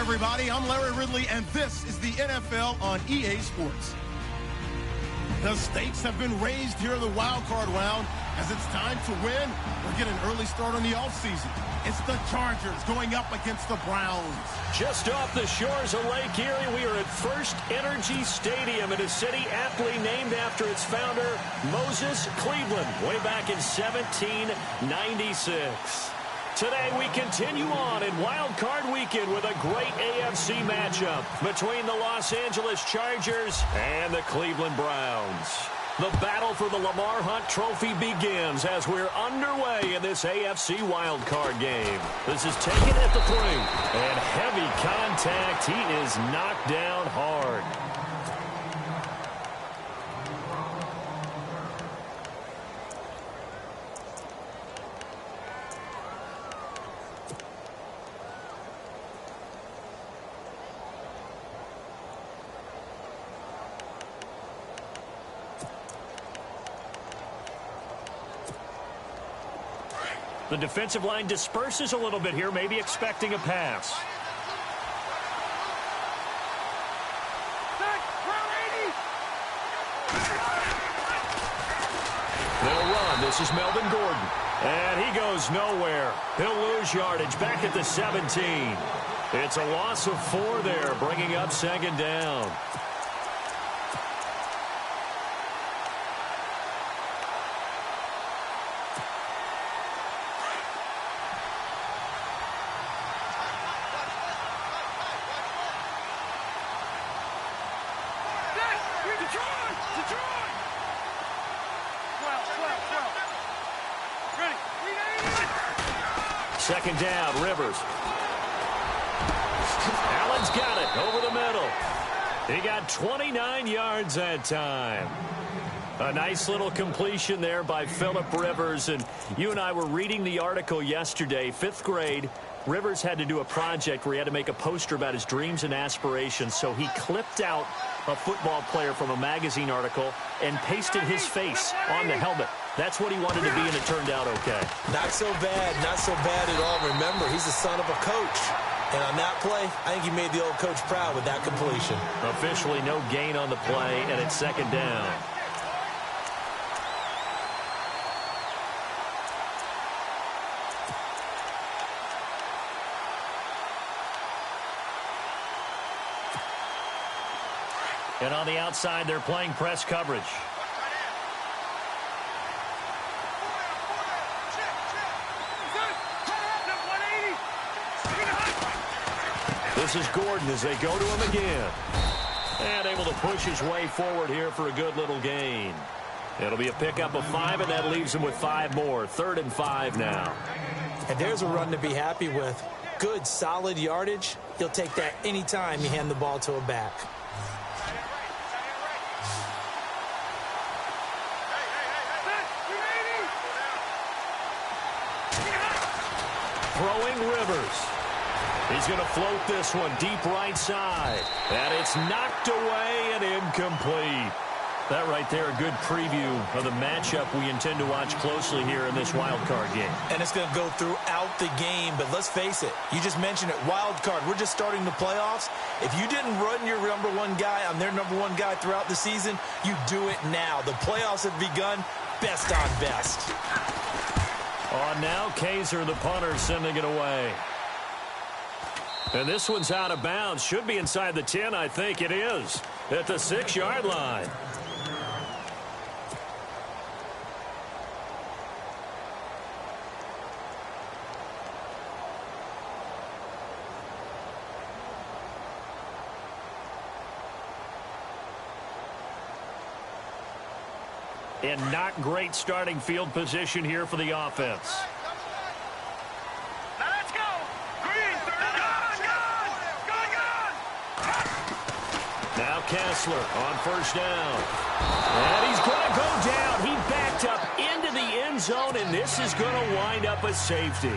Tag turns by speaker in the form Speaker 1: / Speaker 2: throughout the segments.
Speaker 1: everybody. I'm Larry Ridley, and this is the NFL on EA Sports. The stakes have been raised here in the wild card round as it's time to win or get an early start on the offseason. It's the Chargers going up against the Browns.
Speaker 2: Just off the shores of Lake Erie, we are at First Energy Stadium in a city aptly named after its founder, Moses Cleveland, way back in 1796. Today we continue on in Wild Card Weekend with a great AFC matchup between the Los Angeles Chargers and the Cleveland Browns. The battle for the Lamar Hunt Trophy begins as we're underway in this AFC Wild Card game. This is taken at the 3, and heavy contact. He is knocked down hard. The defensive line disperses a little bit here, maybe expecting a pass. They'll run. This is Melvin Gordon. And he goes nowhere. He'll lose yardage back at the 17. It's a loss of 4 there, bringing up second down. Second down, Rivers. Allen's got it over the middle. He got 29 yards that time. A nice little completion there by Phillip Rivers. And you and I were reading the article yesterday, 5th grade. Rivers had to do a project where he had to make a poster about his dreams and aspirations. So he clipped out a football player from a magazine article and pasted his face on the helmet. That's what he wanted to be, and it turned out okay.
Speaker 3: Not so bad at all. Remember, he's the son of a coach. And on that play, I think he made the old coach proud with that completion.
Speaker 2: Officially no gain on the play, and it's second down. And on the outside, they're playing press coverage. This is Gordon as they go to him again. And able to push his way forward here for a good little gain. It'll be a pickup of 5, and that leaves him with 5 more. 3rd and 5 now.
Speaker 3: And there's a run to be happy with. Good, solid yardage. You'll take that anytime you hand the ball to a back.
Speaker 2: Throwing Rivers. He's going to float this one deep right side. And it's knocked away and incomplete. That right there, a good preview of the matchup we intend to watch closely here in this wild card game.
Speaker 3: And it's going to go throughout the game, but let's face it, you just mentioned it, wild card. We're just starting the playoffs. If you didn't run your number 1 guy on their number 1 guy throughout the season, you do it now. The playoffs have begun, best on best.
Speaker 2: On now, Kaiser, the punter, sending it away. And this one's out of bounds. Should be inside the 10, I think it is. At the 6-yard line. And not great starting field position here for the offense.
Speaker 4: Now let's go. Green,
Speaker 2: Now Kessler on first down. And he's going to go down. He backed up into the end zone, and this is going to wind up a safety.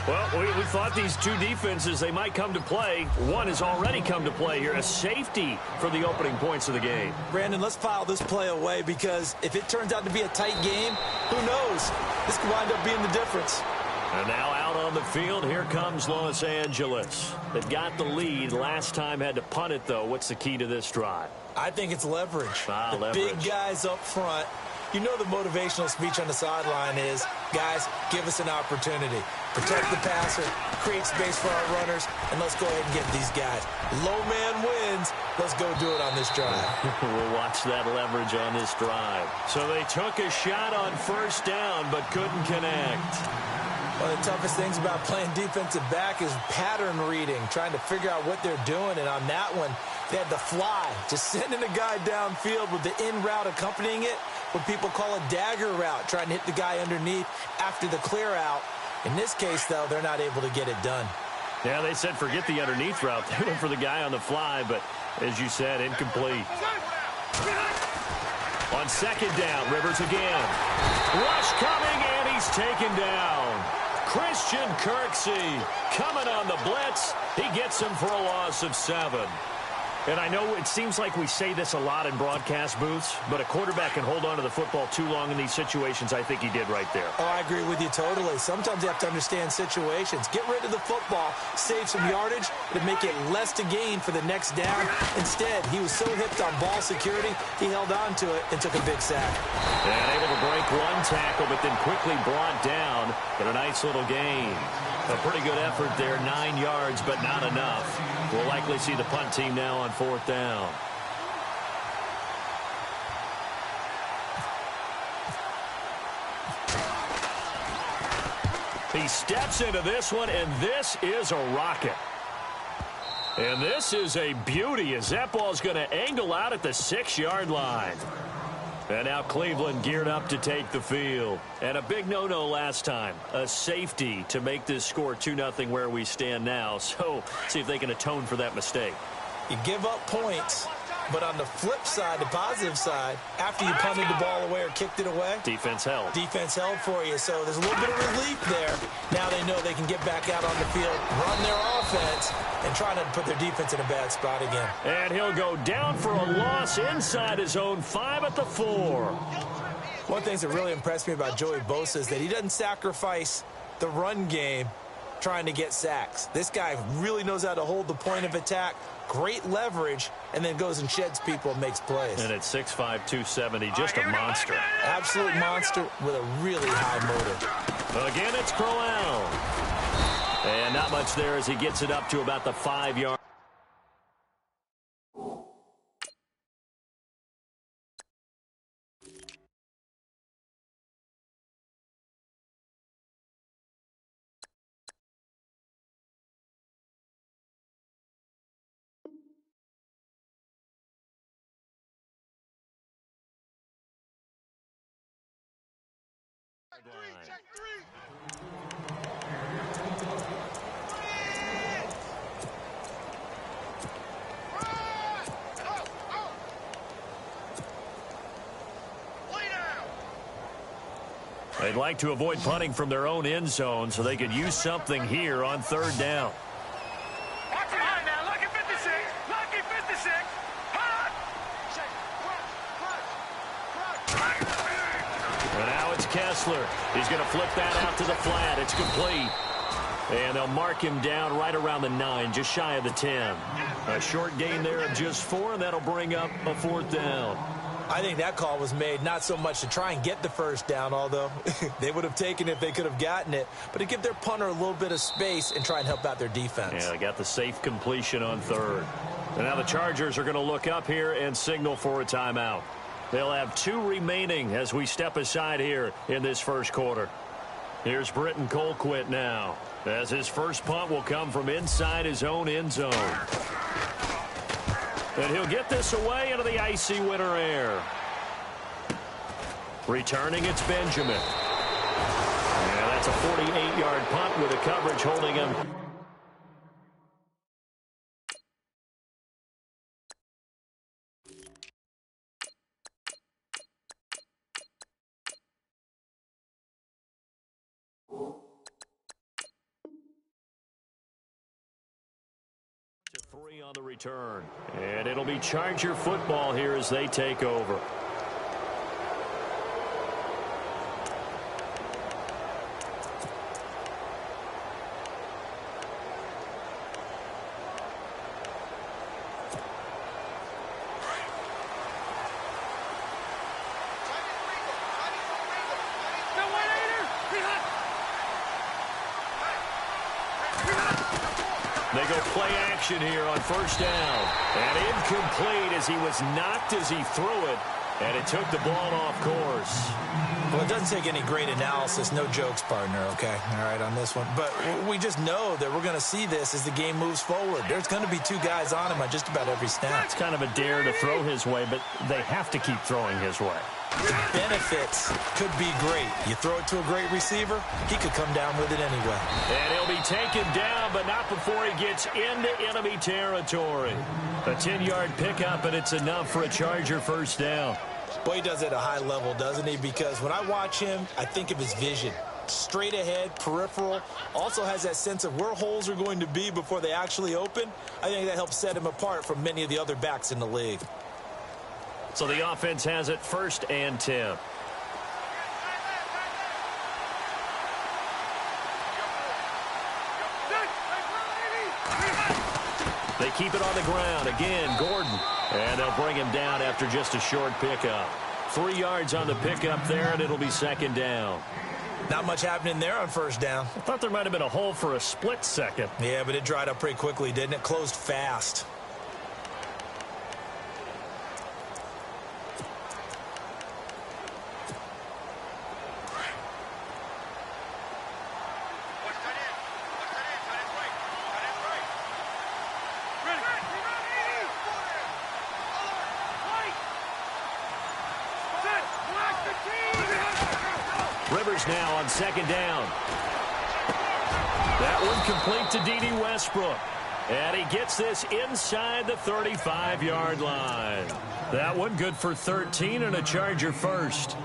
Speaker 2: Well, we thought these two defenses, they might come to play. One has already come to play here, a safety for the opening points of the game.
Speaker 3: Brandon, let's file this play away because if it turns out to be a tight game, who knows? This could wind up being the difference.
Speaker 2: And now out on the field, here comes Los Angeles. They've got the lead. Last time had to punt it, though. What's the key to this drive?
Speaker 3: I think it's leverage.
Speaker 2: Leverage.
Speaker 3: Big guys up front. You know the motivational speech on the sideline is, guys, give us an opportunity. Protect the passer, create space for our runners, and let's go ahead and get these guys. Low man wins. Let's go do it on this drive.
Speaker 2: We'll watch that leverage on this drive. So they took a shot on first down, but couldn't connect.
Speaker 3: One of the toughest things about playing defensive back is pattern reading, trying to figure out what they're doing. And on that one, they had to fly, just sending a guy downfield with the in route accompanying it, what people call a dagger route, trying to hit the guy underneath after the clear out. In this case, though, they're not able to get it done.
Speaker 2: Yeah, they said forget the underneath route. They went for the guy on the fly, but as you said, incomplete. On second down, Rivers again. Rush coming, and he's taken down. Christian Kirksey coming on the blitz. He gets him for a loss of 7. And I know it seems like we say this a lot in broadcast booths, but a quarterback can hold on to the football too long in these situations. I think he did right there.
Speaker 3: Oh, I agree with you totally. Sometimes you have to understand situations. Get rid of the football, save some yardage, to make it less to gain for the next down. Instead, he was so hipped on ball security, he held on to it and took a big sack.
Speaker 2: And able to break one tackle, but then quickly brought down in a nice little gain. A pretty good effort there, 9 yards, but not enough. We'll likely see the punt team now on fourth down. He steps into this one, and this is a rocket. And this is a beauty as that ball's going to angle out at the 6-yard line. And now Cleveland geared up to take the field. And a big no-no last time. A safety to make this score 2-0 where we stand now. So see if they can atone for that mistake.
Speaker 3: You give up points, but on the flip side, the positive side, after you punted the ball away or kicked it away,
Speaker 2: defense held.
Speaker 3: Defense held for you. So there's a little bit of relief there. Now they know they can get back out on the field, run their offense, and try not to put their defense in a bad spot again.
Speaker 2: And he'll go down for a loss inside his own 5 at the 4.
Speaker 3: One of the things that really impressed me about Joey Bosa is that he doesn't sacrifice the run game trying to get sacks. This guy really knows how to hold the point of attack, great leverage, and then goes and sheds people and makes plays.
Speaker 2: And at 6'5", 270, just a monster.
Speaker 3: Absolute monster with a really high motor.
Speaker 2: Again, it's Crowell. And not much there as he gets it up to about the 5-yard.
Speaker 4: Check three.
Speaker 2: They'd like to avoid punting from their own end zone so they could use something here on third down.
Speaker 4: Watch it high now. Lucky 56. Lucky 56. Hot.
Speaker 2: And now it's Kessler. He's going to flip that out to the flat. It's complete. And they'll mark him down right around the 9, just shy of the 10. A short gain there of just 4, and that'll bring up a fourth down.
Speaker 3: I think that call was made not so much to try and get the first down, although they would have taken it if they could have gotten it, but to give their punter a little bit of space and try and help out their defense.
Speaker 2: Yeah, they got the safe completion on third. And now the Chargers are going to look up here and signal for a timeout. They'll have 2 remaining as we step aside here in this first quarter. Here's Britton Colquitt now, as his first punt will come from inside his own end zone. And he'll get this away into the icy winter air. Returning, it's Benjamin. Yeah, that's a 48-yard punt with the coverage holding him. On the return, and it'll be Charger football here as they take over. They go play action here on first down. And incomplete as he was knocked as he threw it. And it took the ball off course.
Speaker 3: Well, it doesn't take any great analysis. No jokes, partner, okay? All right, on this one. But we just know that we're going to see this as the game moves forward. There's going to be two guys on him on just about every snap.
Speaker 2: It's kind of a dare to throw his way, but they have to keep throwing his way.
Speaker 3: Benefits could be great. You throw it to a great receiver, he could come down with it anyway.
Speaker 2: And he'll be taken down, but not before he gets into enemy territory. A 10-yard pickup, and it's enough for a Charger first down.
Speaker 3: Boy, he does it at a high level, doesn't he? Because when I watch him, I think of his vision. Straight ahead, peripheral. Also has that sense of where holes are going to be before they actually open. I think that helps set him apart from many of the other backs in the league.
Speaker 2: So the offense has it 1st and 10. They keep it on the ground. Again, Gordon. And they'll bring him down after just a short pickup. 3 yards on the pickup there, and it'll be 2nd down.
Speaker 3: Not much happening there on first down.
Speaker 2: I thought there might have been a hole for a split second.
Speaker 3: Yeah, but it dried up pretty quickly, didn't it? Closed fast.
Speaker 2: Rivers now on 2nd down. That one complete to D.D. Westbrook. And he gets this inside the 35-yard line. That one good for 13 and a Charger first.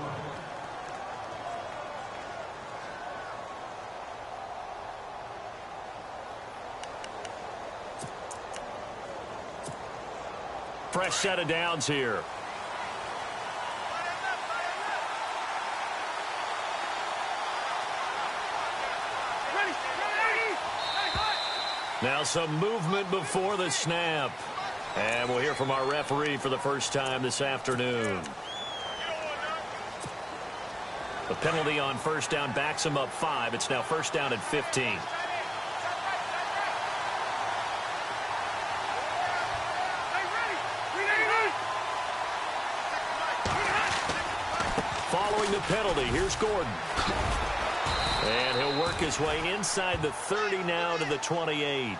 Speaker 2: Fresh set of downs here. Now some movement before the snap. And we'll hear from our referee for the first time this afternoon. The penalty on first down backs him up 5. It's now 1st down and 15. Following the penalty, here's Gordon. And he'll work his way inside the 30 now to the 28.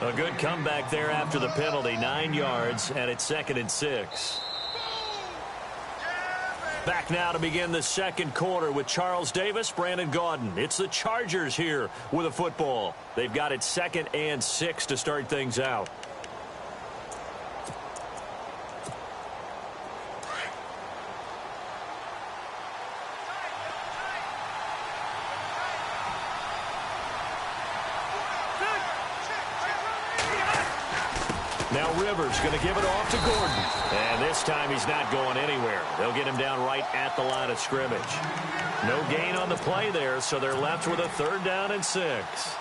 Speaker 2: A good comeback there after the penalty. 9 yards, and it's 2nd and 6. Back now to begin the second quarter with Charles Davis, Brandon Gaudin. It's the Chargers here with a football. They've got it 2nd and 6 to start things out. Now Rivers going to give it off to Gordon. And this time he's not going anywhere. They'll get him down right at the line of scrimmage. No gain on the play there, so they're left with a 3rd down and 6.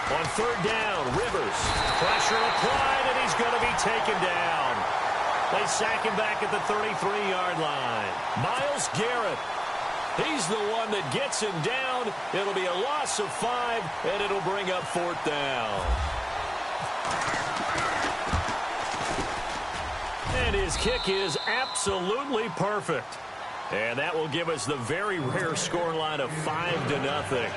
Speaker 2: On 3rd down, Rivers. Pressure applied, and he's going to be taken down. They sack him back at the 33-yard line. Myles Garrett. He's the one that gets him down. It'll be a loss of 5, and it'll bring up 4th down. And his kick is absolutely perfect. And that will give us the very rare scoreline of 5-0.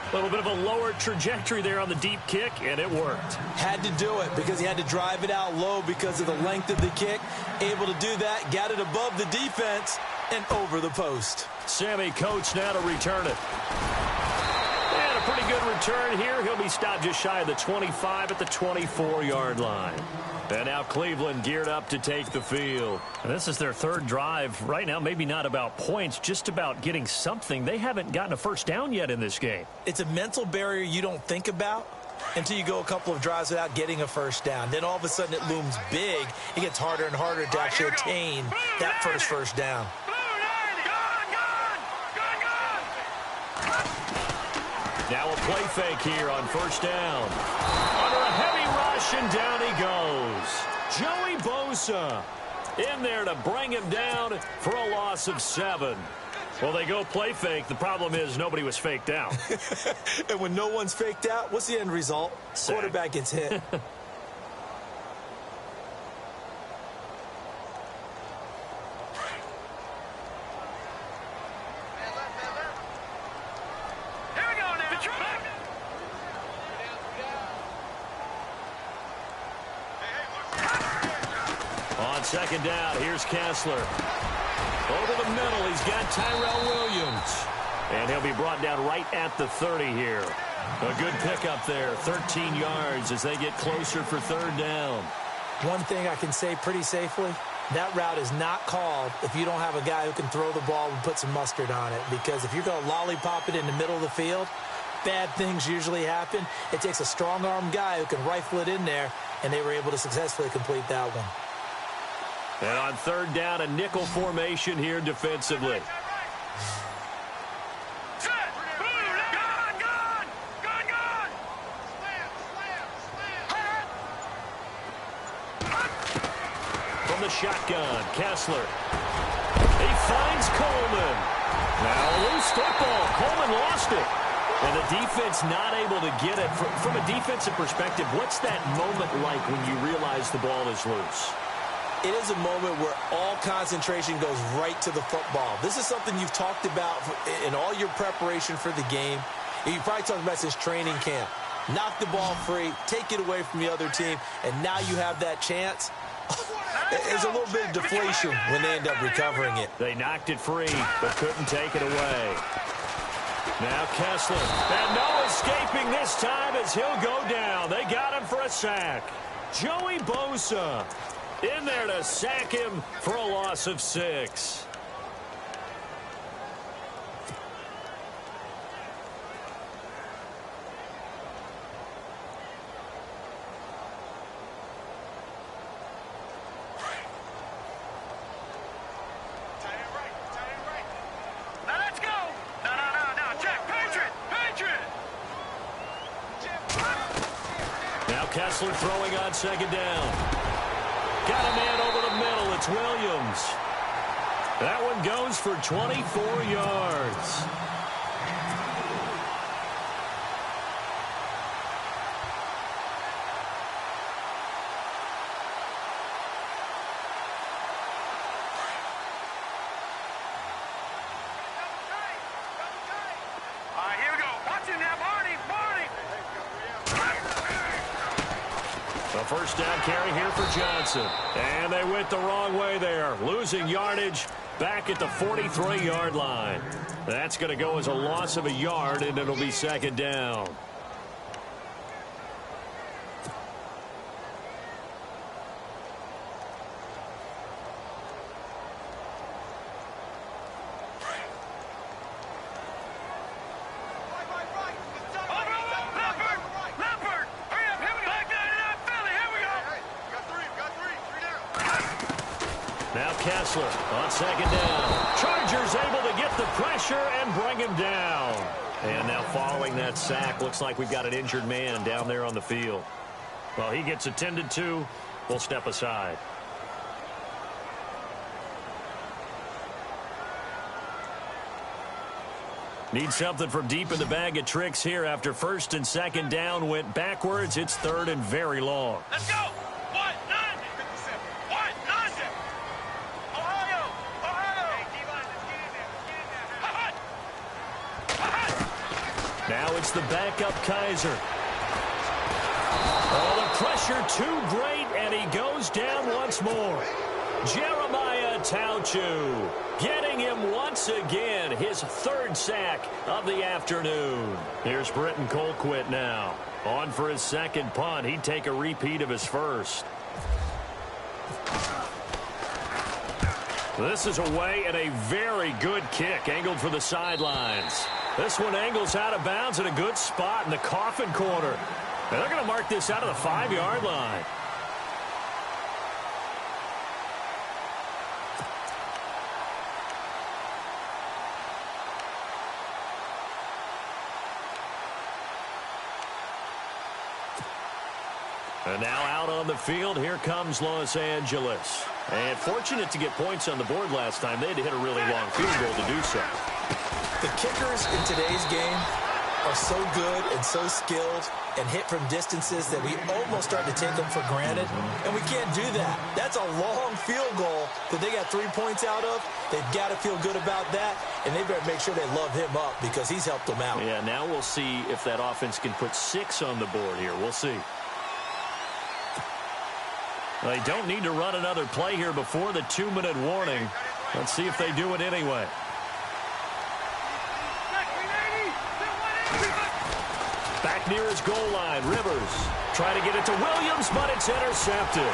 Speaker 2: A little bit of a lower trajectory there on the deep kick, and it worked.
Speaker 3: Had to do it because he had to drive it out low because of the length of the kick. Able to do that, got it above the defense, and over the post.
Speaker 2: Sammy Coates now to return it. And a pretty good return here. He'll be stopped just shy of the 25 at the 24-yard line. And now Cleveland geared up to take the field. And this is their 3rd drive. Right now, maybe not about points, just about getting something. They haven't gotten a first down yet in this game.
Speaker 3: It's a mental barrier you don't think about until you go a couple of drives without getting a first down. Then all of a sudden it looms big. It gets harder and harder to actually attain that first down.
Speaker 2: Now a play fake here on first down. Under a heavy rush, and down he goes. Joey Bosa in there to bring him down for a loss of 7. Well, they go play fake. The problem is nobody was faked out.
Speaker 3: And when no one's faked out, what's the end result?
Speaker 2: Sack.
Speaker 3: Quarterback gets hit.
Speaker 2: On second down, here's Kessler. Over the middle, he's got Tyrell Williams. And he'll be brought down right at the 30 here. A good pickup there, 13 yards as they get closer for third down.
Speaker 3: One thing I can say pretty safely, that route is not called if you don't have a guy who can throw the ball and put some mustard on it. Because if you're going to lollipop it in the middle of the field, bad things usually happen. It takes a strong-arm guy who can rifle it in there, and they were able to successfully complete that one.
Speaker 2: And on third down, a nickel formation here defensively. From the shotgun, Kessler. He finds Coleman. Now a loose football. Coleman lost it. And the defense not able to get it. From a defensive perspective, what's that moment like when you realize the ball is loose?
Speaker 3: It is a moment where all concentration goes right to the football. This is something you've talked about in all your preparation for the game. And you've probably talked about since training camp. Knock the ball free, take it away from the other team, and now you have that chance. There's a little bit of deflation when they end up recovering it.
Speaker 2: They knocked it free, but couldn't take it away. Now Kessler. And no escaping this time as he'll go down. They got him for a sack. Joey Bosa in there to sack him for a loss of 6.
Speaker 4: Now let's go. No. Check. Patriot.
Speaker 2: Now Kessler throwing on second down. Got a man over the middle. It's Williams. That one goes for 24 yards.
Speaker 4: All right, here we go. Watch him now, Barney.
Speaker 2: A first down carry here for Johnson. And they went the wrong way there. Losing yardage back at the 43-yard line. That's going to go as a loss of a yard, and it'll be second down. Now Kessler on second down. Chargers able to get the pressure and bring him down. And now following that sack, looks like we've got an injured man down there on the field. Well, he gets attended to. We'll step aside. Need something from deep in the bag of tricks here after first and second down went backwards. It's third and very long.
Speaker 4: Let's go. What? None. What? None. Ohio. Hey, D-line, let's get in there.
Speaker 2: Now it's the backup Kaiser. Oh, the pressure too great, and he goes down once more. Jeremiah Tauchu getting him once again, his third sack of the afternoon. Here's Britton Colquitt now. On for his second punt. He'd take a repeat of his first. This is away and a very good kick angled for the sidelines. This one angles out of bounds at a good spot in the coffin corner. And they're going to mark this out of the 5-yard line. And now out on the field, here comes Los Angeles. And fortunate to get points on the board last time. They had to hit a really long field goal to do so.
Speaker 3: The kickers in today's game are so good and so skilled and hit from distances that we almost start to take them for granted. And we can't do that. That's a long field goal that they got 3 points out of. They've got to feel good about that, and they better make sure they love him up because he's helped them out.
Speaker 2: Yeah, now we'll see if that offense can put 6 on the board here. We'll see. They don't need to run another play here before the 2-minute warning. Let's see if they do it anyway. Back near his goal line, Rivers trying to get it to Williams, but it's intercepted.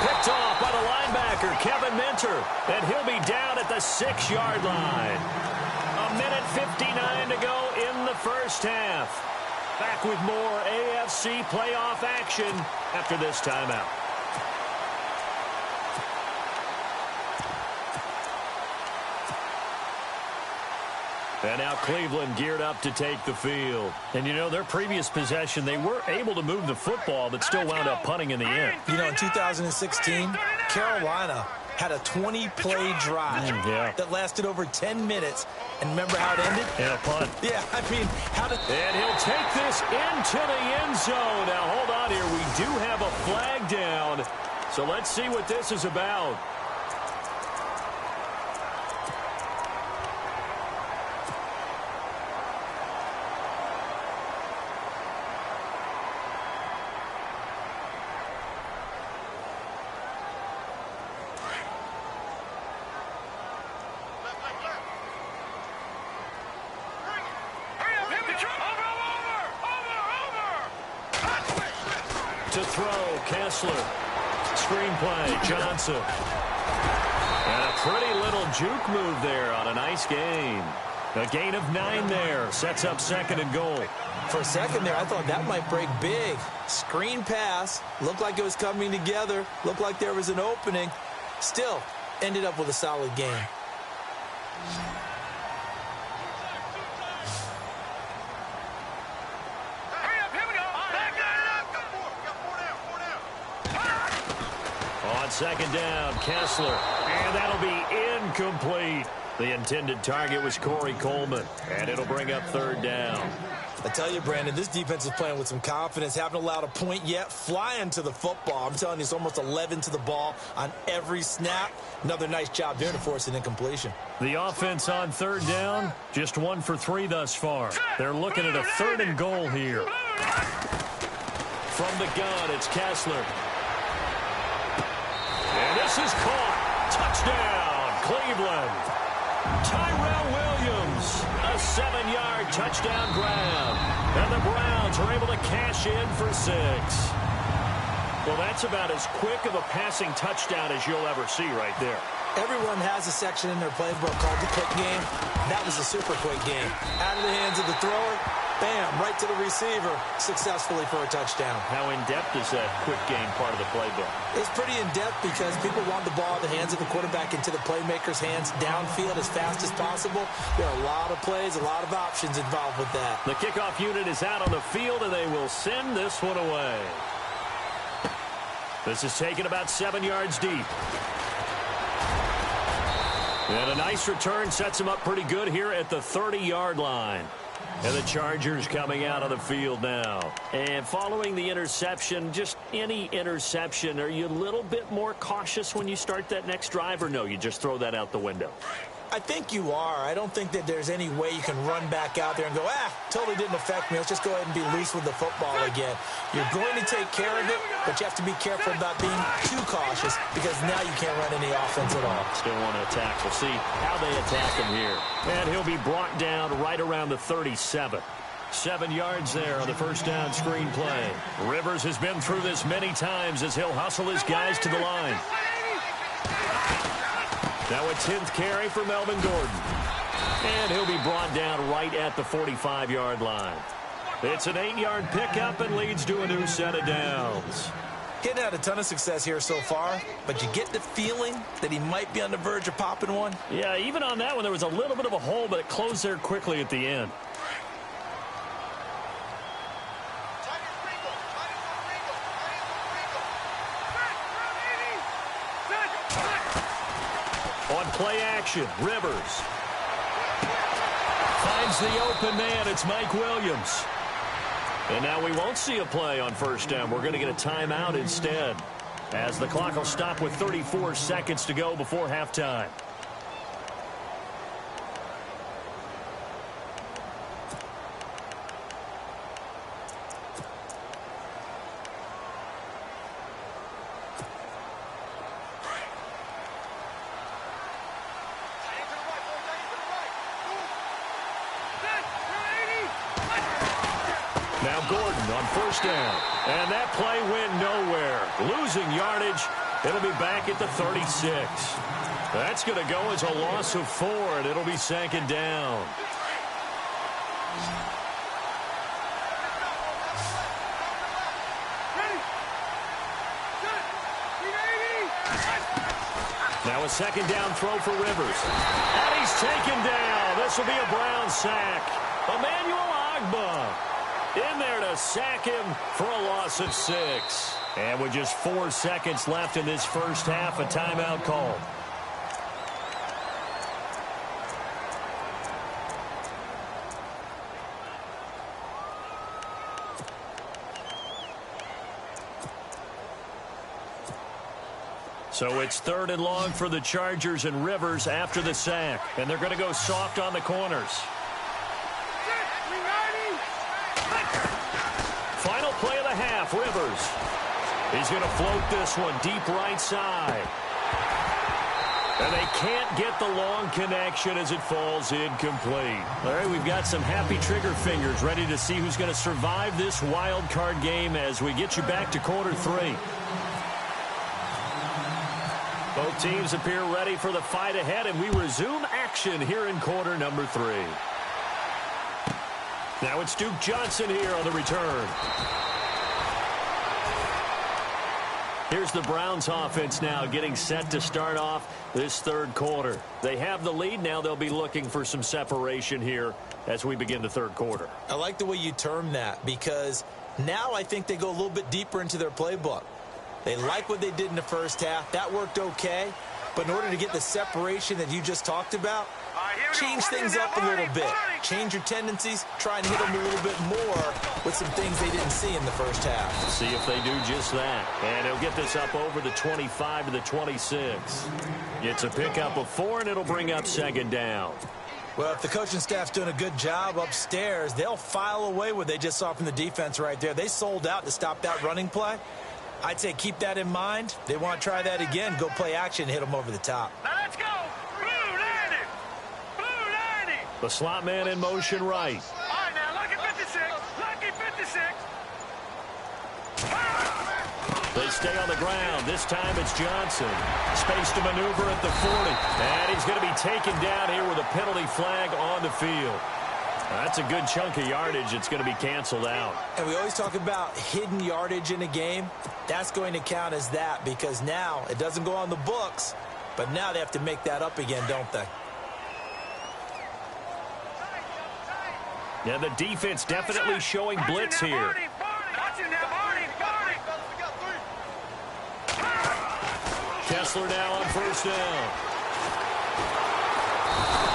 Speaker 2: Picked off by the linebacker, Kevin Minter, and he'll be down at the 6-yard line. 1:59 to go in the first half. Back with more AFC playoff action after this timeout. And now Cleveland geared up to take the field. And, you know, their previous possession, they were able to move the football, but still wound up punting in the end.
Speaker 3: You know, in 2016, Carolina had a 20-play drive that lasted over 10 minutes. And remember how it ended?
Speaker 2: And a punt.
Speaker 3: Yeah, I mean, how did...
Speaker 2: And he'll take this into the end zone. Now, hold on here. We do have a flag down. So let's see what this is about. To throw, Kessler. Screenplay, Johnson. And a pretty little juke move there on a nice gain. A gain of 9 there. Sets up 2nd and goal.
Speaker 3: For a second there, I thought that might break big. Screen pass. Looked like it was coming together. Looked like there was an opening. Still, ended up with a solid game.
Speaker 2: On 2nd down, Kessler. And that'll be incomplete. The intended target was Corey Coleman. And it'll bring up 3rd down.
Speaker 3: I tell you, Brandon, this defense is playing with some confidence. Haven't allowed a point yet. Flying to the football. I'm telling you, it's almost 11 to the ball on every snap. Another nice job there to force an incompletion.
Speaker 2: The offense on 3rd down, just 1 for 3 thus far. They're looking at a 3rd and goal here. From the gun, it's Kessler. And this is caught. Touchdown, Cleveland. Tyrell Williams, a 7-yard touchdown grab. And the Browns are able to cash in for 6. Well, that's about as quick of a passing touchdown as you'll ever see right there.
Speaker 3: Everyone has a section in their playbook called the quick game. That was a super quick game. Out of the hands of the thrower, bam, right to the receiver, successfully for a touchdown.
Speaker 2: How in-depth is that quick game part of the playbook?
Speaker 3: It's pretty in-depth because people want the ball in the hands of the quarterback into the playmaker's hands downfield as fast as possible. There are a lot of plays, a lot of options involved with that.
Speaker 2: The kickoff unit is out on the field, and they will send this one away. This is taken about 7 yards deep. And a nice return sets him up pretty good here at the 30-yard line. And the Chargers coming out on the field now. And following the interception, just any interception, are you a little bit more cautious when you start that next drive, or no, you just throw that out the window?
Speaker 3: I think you are. I don't think that there's any way you can run back out there and go, totally didn't affect me. Let's just go ahead and be loose with the football again. You're going to take care of it, but you have to be careful about being too cautious because now you can't run any offense at all.
Speaker 2: Still want to attack. We'll see how they attack him here. And he'll be brought down right around the 37. 7 yards there on the first down screen play. Rivers has been through this many times as he'll hustle his guys to the line. Now a 10th carry for Melvin Gordon. And he'll be brought down right at the 45-yard line. It's an 8-yard pickup and leads to a new set of downs.
Speaker 3: Getting had a ton of success here so far, but you get the feeling that he might be on the verge of popping one.
Speaker 2: Yeah, even on that one, there was a little bit of a hole, but it closed there quickly at the end. On play action, Rivers finds the open man. It's Mike Williams. And now we won't see a play on first down. We're going to get a timeout instead, as the clock will stop with 34 seconds to go before halftime. Now Gordon on first down. And that play went nowhere. Losing yardage. It'll be back at the 36. That's going to go as a loss of 4, and it'll be second down. Now a second down throw for Rivers. And he's taken down. This will be a Brown sack. Emmanuel Ogbah in there to sack him for a loss of 6. And with just 4 seconds left in this first half, a timeout call. So it's 3rd and long for the Chargers and Rivers after the sack. And they're going to go soft on the corners. Final play of the half, Rivers. He's going to float this one deep right side. And they can't get the long connection as it falls incomplete. All right, we've got some happy trigger fingers ready to see who's going to survive this wild card game as we get you back to quarter 3. Both teams appear ready for the fight ahead, and we resume action here in quarter number 3. Now it's Duke Johnson here on the return. Here's the Browns offense now getting set to start off this third quarter. They have the lead. Now they'll be looking for some separation here as we begin the third quarter.
Speaker 3: I like the way you term that, because now I think they go a little bit deeper into their playbook. They like what they did in the first half. That worked okay. But in order to get the separation that you just talked about, change things up a little bit. Change your tendencies. Try and hit them a little bit more with some things they didn't see in the first half.
Speaker 2: See if they do just that. And he'll get this up over the 25 to the 26. It's a pickup of 4, and it'll bring up second down.
Speaker 3: Well, if the coaching staff's doing a good job upstairs, they'll file away what they just saw from the defense right there. They sold out to stop that running play. I'd say keep that in mind. They want to try that again. Go play action, hit them over the top.
Speaker 4: Now let's go. Blue 90. Blue 90.
Speaker 2: The slot man in motion right.
Speaker 4: All right, now lucky 56. Lucky 56.
Speaker 2: They stay on the ground. This time it's Johnson. Space to maneuver at the 40. And he's going to be taken down here with a penalty flag on the field. That's a good chunk of yardage. It's going to be canceled out.
Speaker 3: And we always talk about hidden yardage in a game. That's going to count as that, because now it doesn't go on the books, but now they have to make that up again, don't they?
Speaker 2: Yeah, the defense definitely showing blitz here. Kessler now on first down.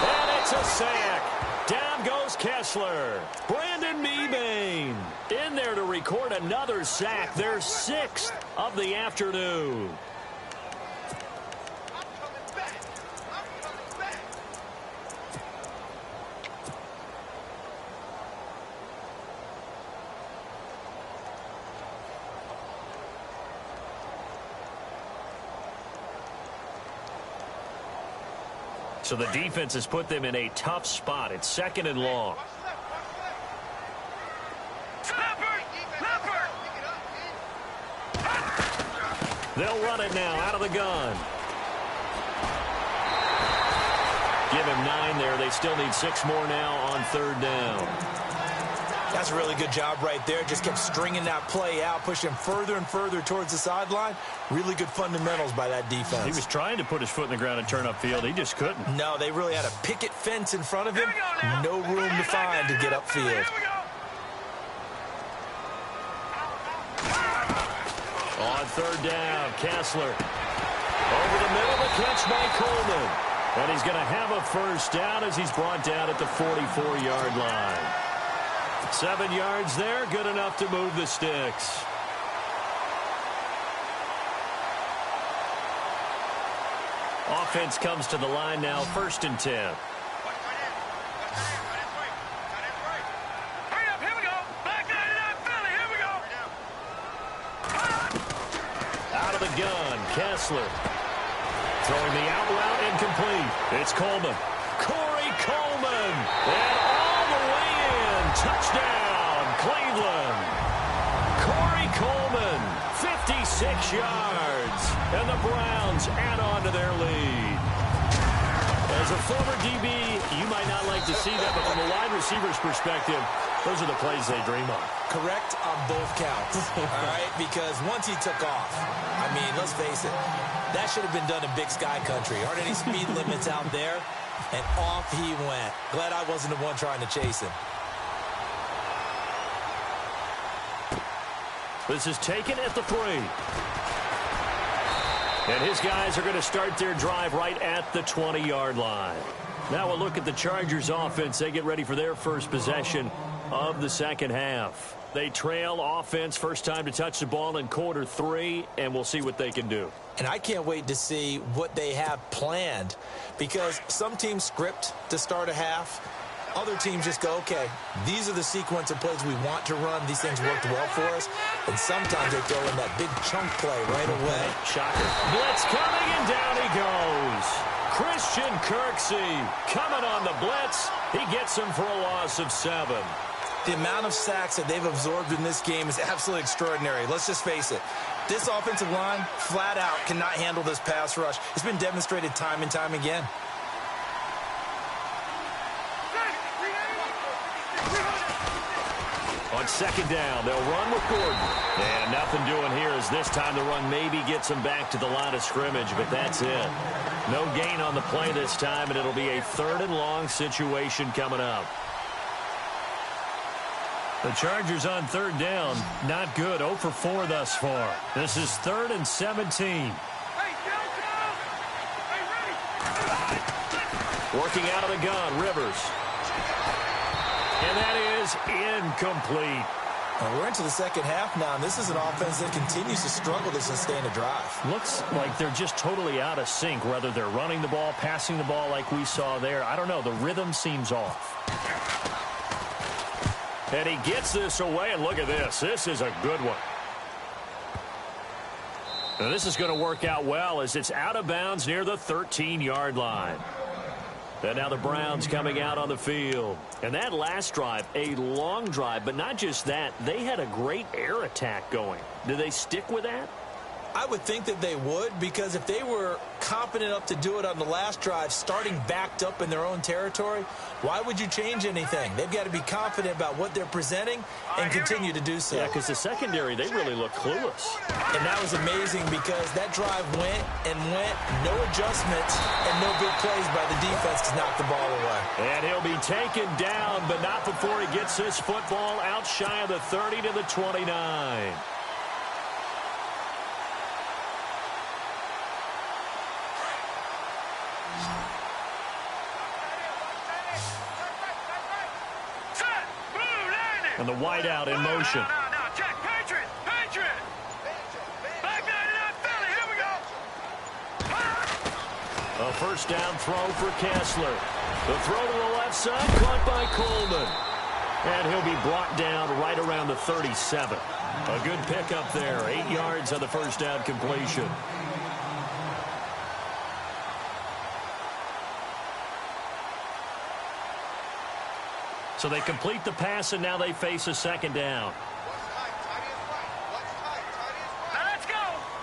Speaker 2: And it's a sack. Down goes Kessler. Brandon Mebane in there to record another sack. Their 6th of the afternoon. So the defense has put them in a tough spot. It's 2nd and long. They'll run it now out of the gun. Give him 9 there. They still need 6 more now on 3rd down.
Speaker 3: That's a really good job right there. Just kept stringing that play out, pushing further and further towards the sideline. Really good fundamentals by that defense.
Speaker 2: He was trying to put his foot in the ground and turn upfield. He just couldn't.
Speaker 3: No, they really had a picket fence in front of him. No room to find to get upfield.
Speaker 2: On third down, Kessler. Over the middle, the catch by Coleman. And he's going to have a first down as he's brought down at the 44-yard line. 7 yards there, good enough to move the sticks. Offense comes to the line now, 1st and 10. Out of the gun, Kessler. Throwing the out route, incomplete. It's Coleman. Corey Coleman. And all the way in. Touchdown, Cleveland. Corey Coleman, 56 yards. And the Browns add on to their lead. As a former DB, you might not like to see that, but from a wide receiver's perspective, those are the plays they dream of.
Speaker 3: Correct on both counts, all right? Because once he took off, I mean, let's face it, that should have been done in Big Sky country. Aren't any speed limits out there? And off he went. Glad I wasn't the one trying to chase him.
Speaker 2: This is taken at the 3. And his guys are going to start their drive right at the 20-yard line. Now we'll look at the Chargers offense. They get ready for their first possession of the second half. They trail offense, first time to touch the ball in quarter 3, and we'll see what they can do.
Speaker 3: And I can't wait to see what they have planned, because some teams script to start a half. Other teams just go, okay, these are the sequence of plays we want to run. These things worked well for us. And sometimes they throw in that big chunk play right away.
Speaker 2: Shocker. Blitz coming, and down he goes. Christian Kirksey coming on the blitz. He gets him for a loss of 7.
Speaker 3: The amount of sacks that they've absorbed in this game is absolutely extraordinary. Let's just face it. This offensive line, flat out, cannot handle this pass rush. It's been demonstrated time and time again.
Speaker 2: On second down, they'll run with Gordon. And nothing doing here as this time the run maybe gets him back to the line of scrimmage, but that's it. No gain on the play this time, and it'll be a 3rd and long situation coming up. The Chargers on 3rd down, not good. 0 for 4 thus far. This is 3rd and 17. Working out of the gun, Rivers. And that is incomplete.
Speaker 3: Well, we're into the second half now, and this is an offense that continues to struggle to sustain a drive.
Speaker 2: Looks like they're just totally out of sync, whether they're running the ball, passing the ball like we saw there. I don't know. The rhythm seems off. And he gets this away, and look at this. This is a good one. Now, this is going to work out well as it's out of bounds near the 13-yard line. And now the Browns coming out on the field. And that last drive, a long drive, but not just that. They had a great air attack going. Do they stick with that?
Speaker 3: I would think that they would, because if they were confident enough to do it on the last drive, starting backed up in their own territory, why would you change anything? They've got to be confident about what they're presenting and continue to do so.
Speaker 2: Yeah, because the secondary, they really look clueless.
Speaker 3: And that was amazing because that drive went and went, no adjustments, and no big plays by the defense to knock the ball away.
Speaker 2: And he'll be taken down, but not before he gets his football out shy of the 30 to the 29. And the wideout in motion.
Speaker 4: No, check. Patriot. Back 99 Philly. Here we go.
Speaker 2: A first down throw for Kessler. The throw to the left side, caught by Coleman. And he'll be brought down right around the 37. A good pickup there. 8 yards on the first down completion. So they complete the pass, and now they face a second down.
Speaker 4: Let's go.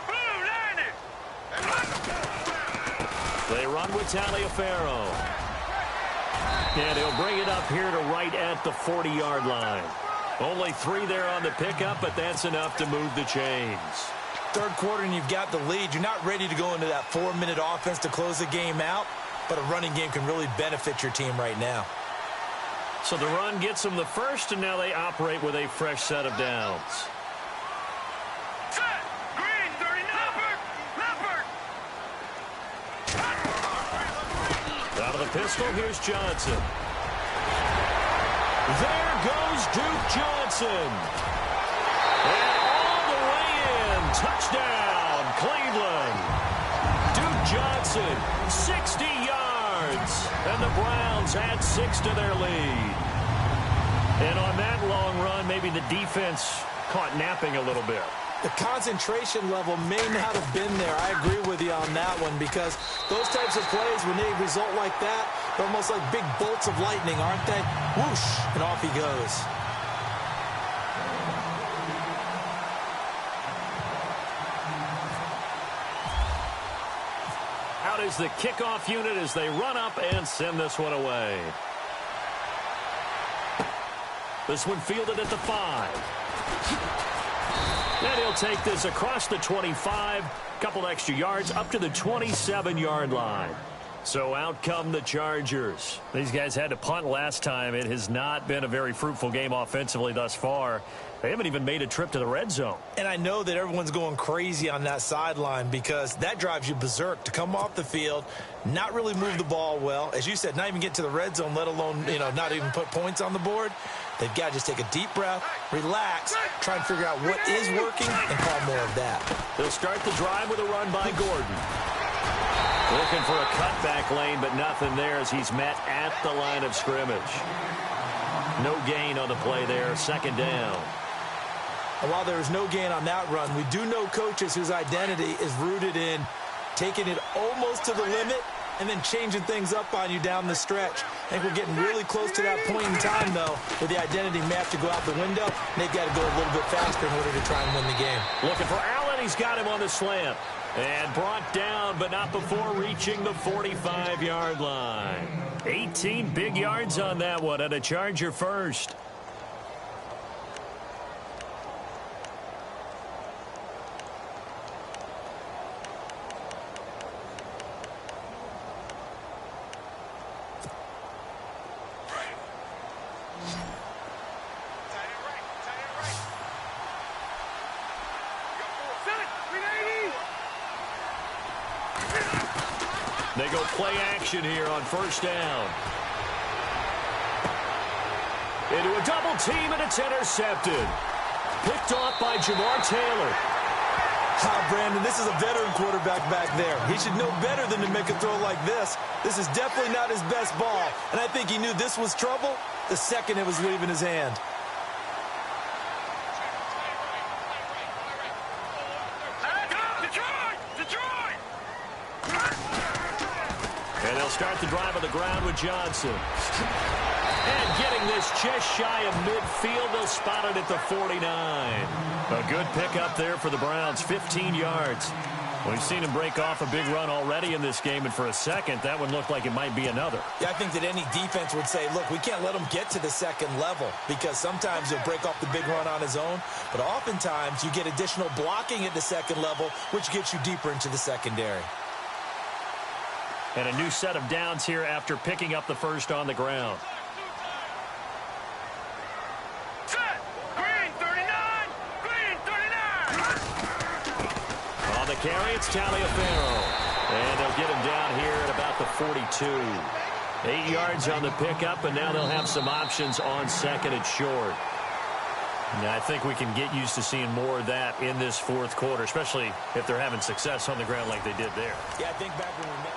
Speaker 4: Blue, land it.
Speaker 2: They run with Taliaferro. And he'll bring it up here to right at the 40-yard line. Only 3 there on the pickup, but that's enough to move the chains.
Speaker 3: Third quarter and you've got the lead. You're not ready to go into that 4-minute offense to close the game out, but a running game can really benefit your team right now.
Speaker 2: So the run gets them the first, and now they operate with a fresh set of downs.
Speaker 4: Set. Green, 39. Leopard.
Speaker 2: Out of the pistol, here's Johnson. There goes Duke Johnson. And all the way in. Touchdown, Cleveland. Duke Johnson, 60 yards. And the Browns add 6 to their lead. And on that long run, maybe the defense caught napping a little bit.
Speaker 3: The concentration level may not have been there. I agree with you on that one, because those types of plays, when they result like that, they're almost like big bolts of lightning, aren't they? Whoosh, and off he goes.
Speaker 2: Out is the kickoff unit as they run up and send this one away. This one fielded at the 5. And he'll take this across the 25, couple extra yards up to the 27-yard line. So out come the Chargers. These guys had to punt last time. It has not been a very fruitful game offensively thus far. They haven't even made a trip to the red zone.
Speaker 3: And I know that everyone's going crazy on that sideline, because that drives you berserk to come off the field, not really move the ball well. As you said, not even get to the red zone, let alone, not even put points on the board. They've got to just take a deep breath, relax, try and figure out what is working, and call more of that.
Speaker 2: They'll start the drive with a run by Gordon. Looking for a cutback lane, but nothing there as he's met at the line of scrimmage. No gain on the play there, second down.
Speaker 3: And while there is no gain on that run, we do know coaches whose identity is rooted in taking it almost to the limit and then changing things up on you down the stretch. I think we're getting really close to that point in time, though, where the identity may have to go out the window, and they've got to go a little bit faster in order to try and win the game.
Speaker 2: Looking for Allen. He's got him on the slant. And brought down, but not before reaching the 45-yard line. 18 big yards on that one, and a Charger first. They go play action here on first down. Into a double team, and it's intercepted. Picked off by Jamar Taylor.
Speaker 3: Brandon, this is a veteran quarterback back there. He should know better than to make a throw like this. This is definitely not his best ball, and I think he knew this was trouble the second it was leaving his hand.
Speaker 2: And they'll start the drive on the ground with Johnson. And getting this just shy of midfield, they'll spot it at the 49. A good pickup there for the Browns, 15 yards. We've seen him break off a big run already in this game, and for a second, that one looked like it might be another.
Speaker 3: Yeah, I think that any defense would say, look, we can't let him get to the second level, because sometimes he'll break off the big run on his own, but oftentimes you get additional blocking at the second level, which gets you deeper into the secondary.
Speaker 2: And a new set of downs here after picking up the first on the ground.
Speaker 4: Set. Green, 39. Green, 39.
Speaker 2: On the carry, it's Taliaferro. And they'll get him down here at about the 42. 8 yards on the pickup, and now they'll have some options on second and short. And I think we can get used to seeing more of that in this fourth quarter, especially if they're having success on the ground like they did there.
Speaker 3: Yeah, I think back when we met.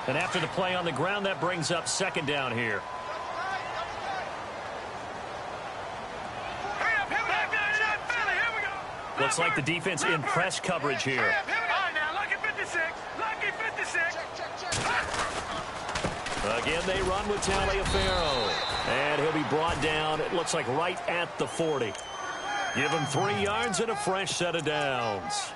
Speaker 2: And after the play on the ground, that brings up second down here. Looks like the defense in press coverage here. Again, they run with Taliaferro. And he'll be brought down, it looks like right at the 40. Give him 3 yards and a fresh set of downs.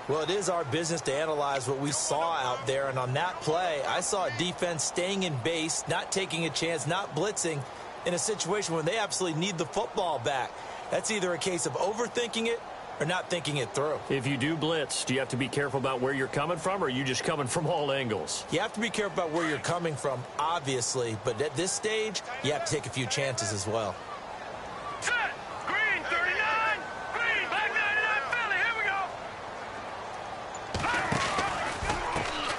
Speaker 3: Well, it is our business to analyze what we saw out there, and on that play, I saw a defense staying in base, not taking a chance, not blitzing in a situation where they absolutely need the football back. That's either a case of overthinking it or not thinking it through.
Speaker 2: If you do blitz, do you have to be careful about where you're coming from, or are you just coming from all angles?
Speaker 3: You have to be careful about where you're coming from, obviously, but at this stage, you have to take a few chances as well.
Speaker 4: Set. Green, 39. Green, back 99, Philly. Here we go.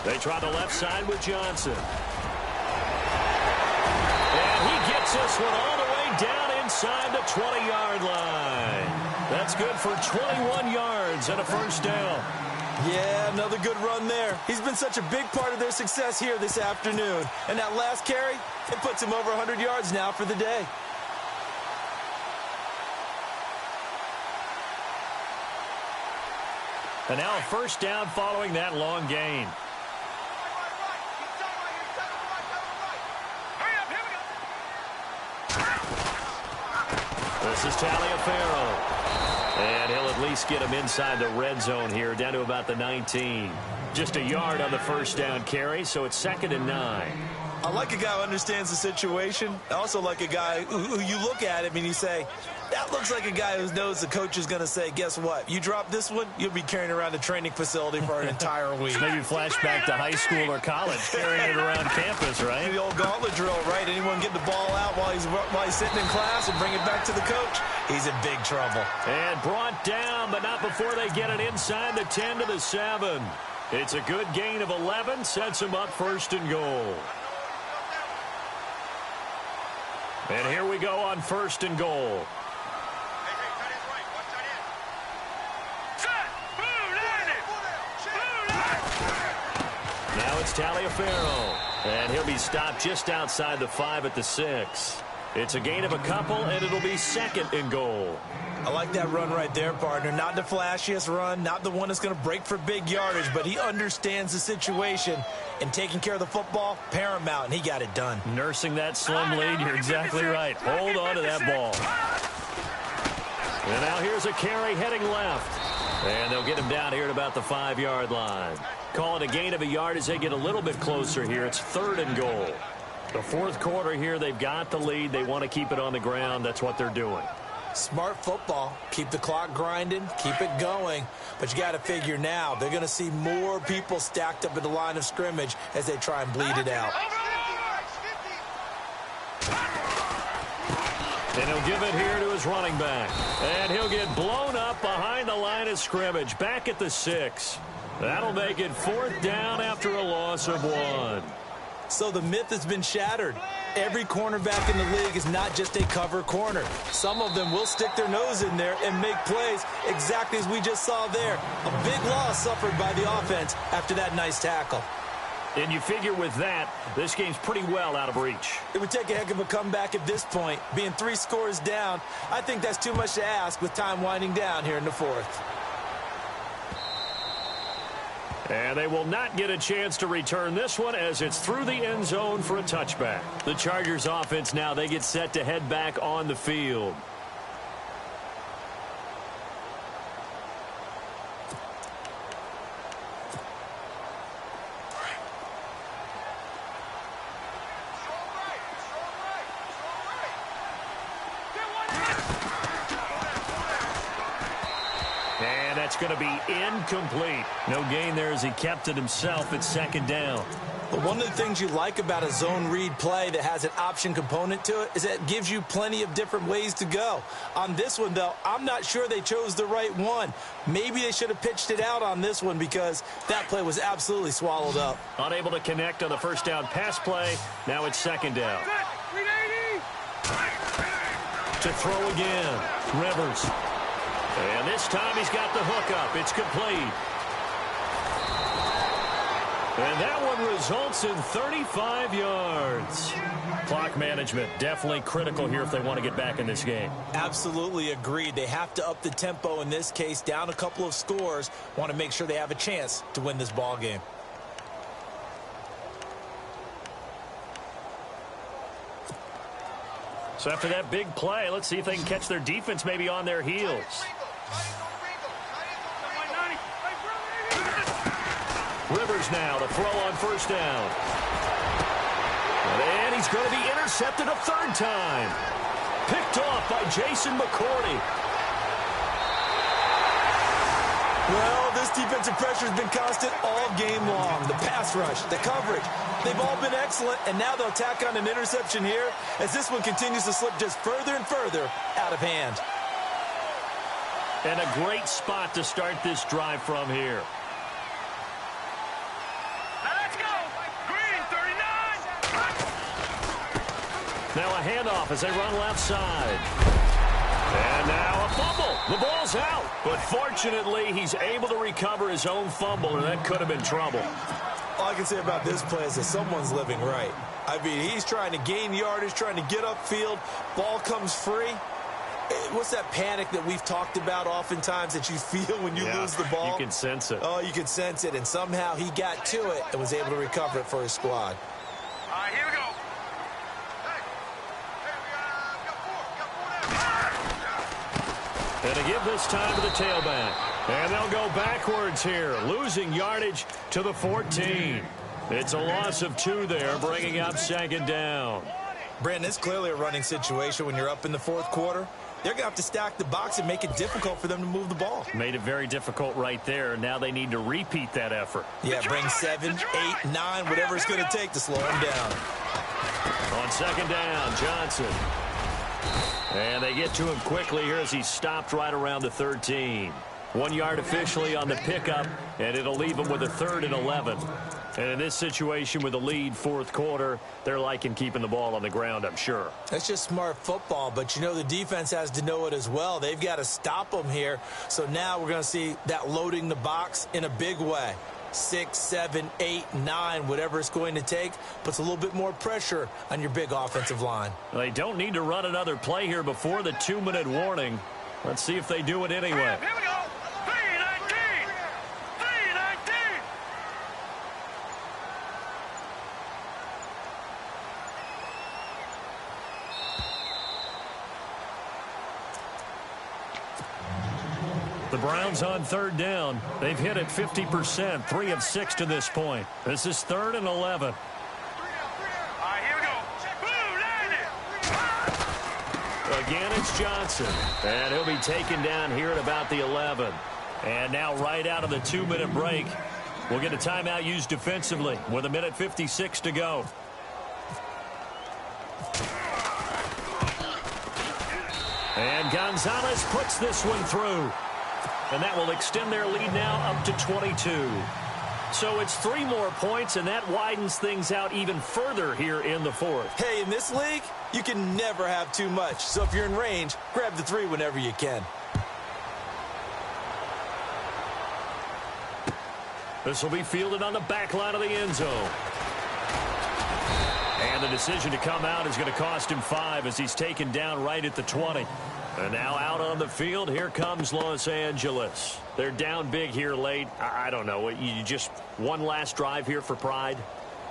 Speaker 2: They try the left side with Johnson. And he gets this one all the way down inside the 20-yard line. That's good for 21 yards and a first down.
Speaker 3: Yeah, another good run there. He's been such a big part of their success here this afternoon. And that last carry, it puts him over 100 yards now for the day.
Speaker 2: And now a first down following that long gain. This is Taliaferro. And he'll at least get him inside the red zone here, down to about the 19. Just a yard on the first down carry, so it's 2nd and 9.
Speaker 3: I like a guy who understands the situation. I also like a guy who you look at him and you say, that looks like a guy who knows the coach is going to say, guess what? You drop this one, you'll be carrying around a training facility for an entire week.
Speaker 2: Maybe flashback to high school or college, carrying it around campus, right?
Speaker 3: The old gauntlet drill, right? Anyone get the ball out while he's sitting in class and bring it back to the coach, he's in big trouble.
Speaker 2: And brought down, but not before they get it inside the 10 to the 7. It's a good gain of 11, sets him up 1st and goal. And here we go on 1st and goal. Now it's Taliaferro, and he'll be stopped just outside the 5 at the 6. It's a gain of a couple, and it'll be 2nd and goal.
Speaker 3: I like that run right there, partner. Not the flashiest run, not the one that's going to break for big yardage, but he understands the situation, and taking care of the football, paramount, and he got it done.
Speaker 2: Nursing that slim lead, you're exactly right. Hold on to that ball. And now here's a carry heading left. And they'll get him down here at about the 5-yard line. Call it a gain of a yard as they get a little bit closer here. It's 3rd and goal. The 4th quarter here, they've got the lead. They want to keep it on the ground. That's what they're doing.
Speaker 3: Smart football. Keep the clock grinding. Keep it going. But you got to figure now, they're going to see more people stacked up at the line of scrimmage as they try and bleed it out.
Speaker 2: And he'll give it here to his running back. And he'll get blown up behind the line of scrimmage, back at the 6. That'll make it 4th down after a loss of 1.
Speaker 3: So the myth has been shattered. Every cornerback in the league is not just a cover corner. Some of them will stick their nose in there and make plays exactly as we just saw there. A big loss suffered by the offense after that nice tackle.
Speaker 2: And you figure with that, this game's pretty well out of reach.
Speaker 3: It would take a heck of a comeback at this point. Being 3 scores down, I think that's too much to ask with time winding down here in the 4th.
Speaker 2: And they will not get a chance to return this one as it's through the end zone for a touchback. The Chargers offense now, they get set to head back on the field. That's going to be incomplete. No gain there as he kept it himself at 2nd down.
Speaker 3: But one of the things you like about a zone read play that has an option component to it is that it gives you plenty of different ways to go. On this one, though, I'm not sure they chose the right one. Maybe they should have pitched it out on this one because that play was absolutely swallowed up.
Speaker 2: Unable to connect on the first down pass play. Now it's 2nd down. To throw again. Rivers. And this time he's got the hook up. It's complete. And that one results in 35 yards. Clock management definitely critical here if they want to get back in this game.
Speaker 3: Absolutely agreed. They have to up the tempo in this case, down a couple of scores. Want to make sure they have a chance to win this ball game.
Speaker 2: So after that big play, let's see if they can catch their defense maybe on their heels. Rivers now to throw on first down. And he's going to be intercepted a third time. Picked off by Jason McCourty.
Speaker 3: Well, this defensive pressure has been constant all game long. The pass rush, the coverage, they've all been excellent, and now they'll tack on an interception here as this one continues to slip just further and further out of hand.
Speaker 2: And a great spot to start this drive from here.
Speaker 4: Let's go. Green, 39.
Speaker 2: Now a handoff as they run left side. And now a fumble. The ball's out. But fortunately, he's able to recover his own fumble, or that could have been trouble.
Speaker 3: All I can say about this play is that someone's living right. I mean, he's trying to gain yardage, trying to get upfield. Ball comes free. What's that panic that we've talked about oftentimes that you feel when you lose the ball?
Speaker 2: You can sense it.
Speaker 3: Oh, you can sense it. And somehow he got to it and was able to recover it for his squad.
Speaker 4: All right, here we go.
Speaker 2: And to give this time to the tailback. And they'll go backwards here, losing yardage to the 14. It's a loss of 2 there, bringing up second down.
Speaker 3: Brandon, it's clearly a running situation when you're up in the fourth quarter. They're going to have to stack the box and make it difficult for them to move the ball.
Speaker 2: Made it very difficult right there. Now they need to repeat that effort.
Speaker 3: Yeah, bring 7, 8, 9, whatever it's going to take to slow them down.
Speaker 2: On second down, Johnson. And they get to him quickly here as he's stopped right around the 13. 1 yard officially on the pickup, and it'll leave him with a 3rd and 11. And in this situation with a lead fourth quarter, they're liking keeping the ball on the ground, I'm sure.
Speaker 3: That's just smart football, but you know the defense has to know it as well. They've got to stop them here. So now we're going to see that loading the box in a big way. 6, 7, 8, 9, whatever it's going to take, puts a little bit more pressure on your big offensive line.
Speaker 2: They don't need to run another play here before the 2-minute warning. Let's see if they do it anyway.
Speaker 4: Here we go. 3-19. 3-19.
Speaker 2: The Browns on third down. They've hit it 50%, 3 of 6 to this point. This is 3rd and 11.
Speaker 4: All right, here we go. Boom, landed.
Speaker 2: Again, it's Johnson. And he'll be taken down here at about the 11. And now right out of the 2-minute break, we'll get a timeout used defensively with 1:56 to go. And Gonzalez puts this one through. And that will extend their lead now up to 22. So it's 3 more points, and that widens things out even further here in the fourth.
Speaker 3: Hey, in this league, you can never have too much. So if you're in range, grab the 3 whenever you can.
Speaker 2: This will be fielded on the back line of the end zone. And the decision to come out is going to cost him 5 as he's taken down right at the 20. And now out on the field, here comes Los Angeles. They're down big here late. I don't know. You just one last drive here for pride?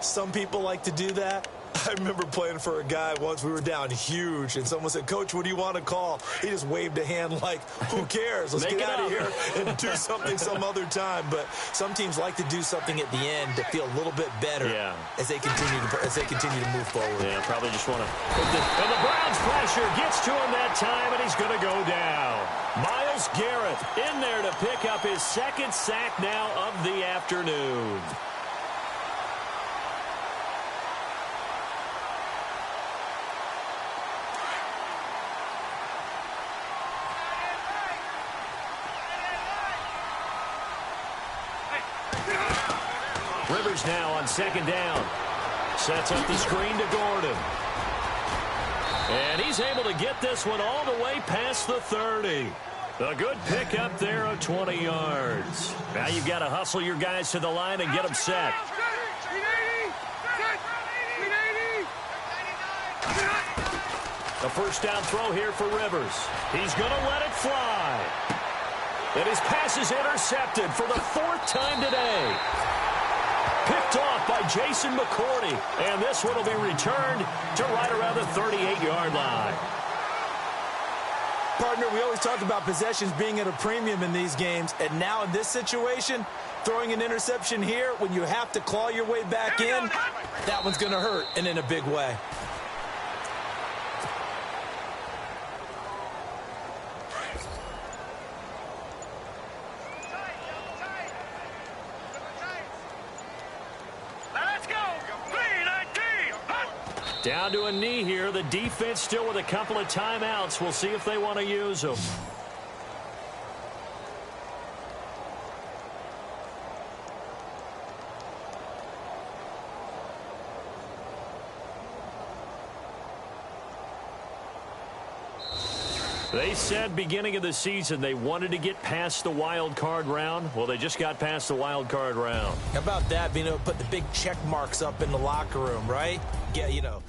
Speaker 3: Some people like to do that. I remember playing for a guy once. We were down huge, and someone said, "Coach, what do you want to call?" He just waved a hand like, who cares? Let's get out of here and do something some other time. But some teams like to do something at the end to feel a little bit better as they continue to move forward.
Speaker 2: Yeah, probably just want to. And the Browns pressure gets to him that time, and he's going to go down. Myles Garrett in there to pick up his 2nd sack now of the afternoon. Rivers now on 2nd down. Sets up the screen to Gordon. And he's able to get this one all the way past the 30. A good pickup there of 20 yards. Now you've got to hustle your guys to the line and get them set. A first down throw here for Rivers. He's going to let it fly. And his pass is intercepted for the 4th time today. Picked off by Jason McCourty. And this one will be returned to right around the 38-yard line.
Speaker 3: Partner, we always talk about possessions being at a premium in these games. And now in this situation, Throwing an interception here when you have to claw your way back in, that one's going to hurt, and in a big way.
Speaker 4: Let's go.
Speaker 2: Down to a knee here. The defense still with a couple of timeouts. We'll see if they want to use them. They said beginning of the season they wanted to get past the wild card round. Well, they just got past the wild card round.
Speaker 3: How about that, being able to put the big check marks up in the locker room, right? Yeah, you know,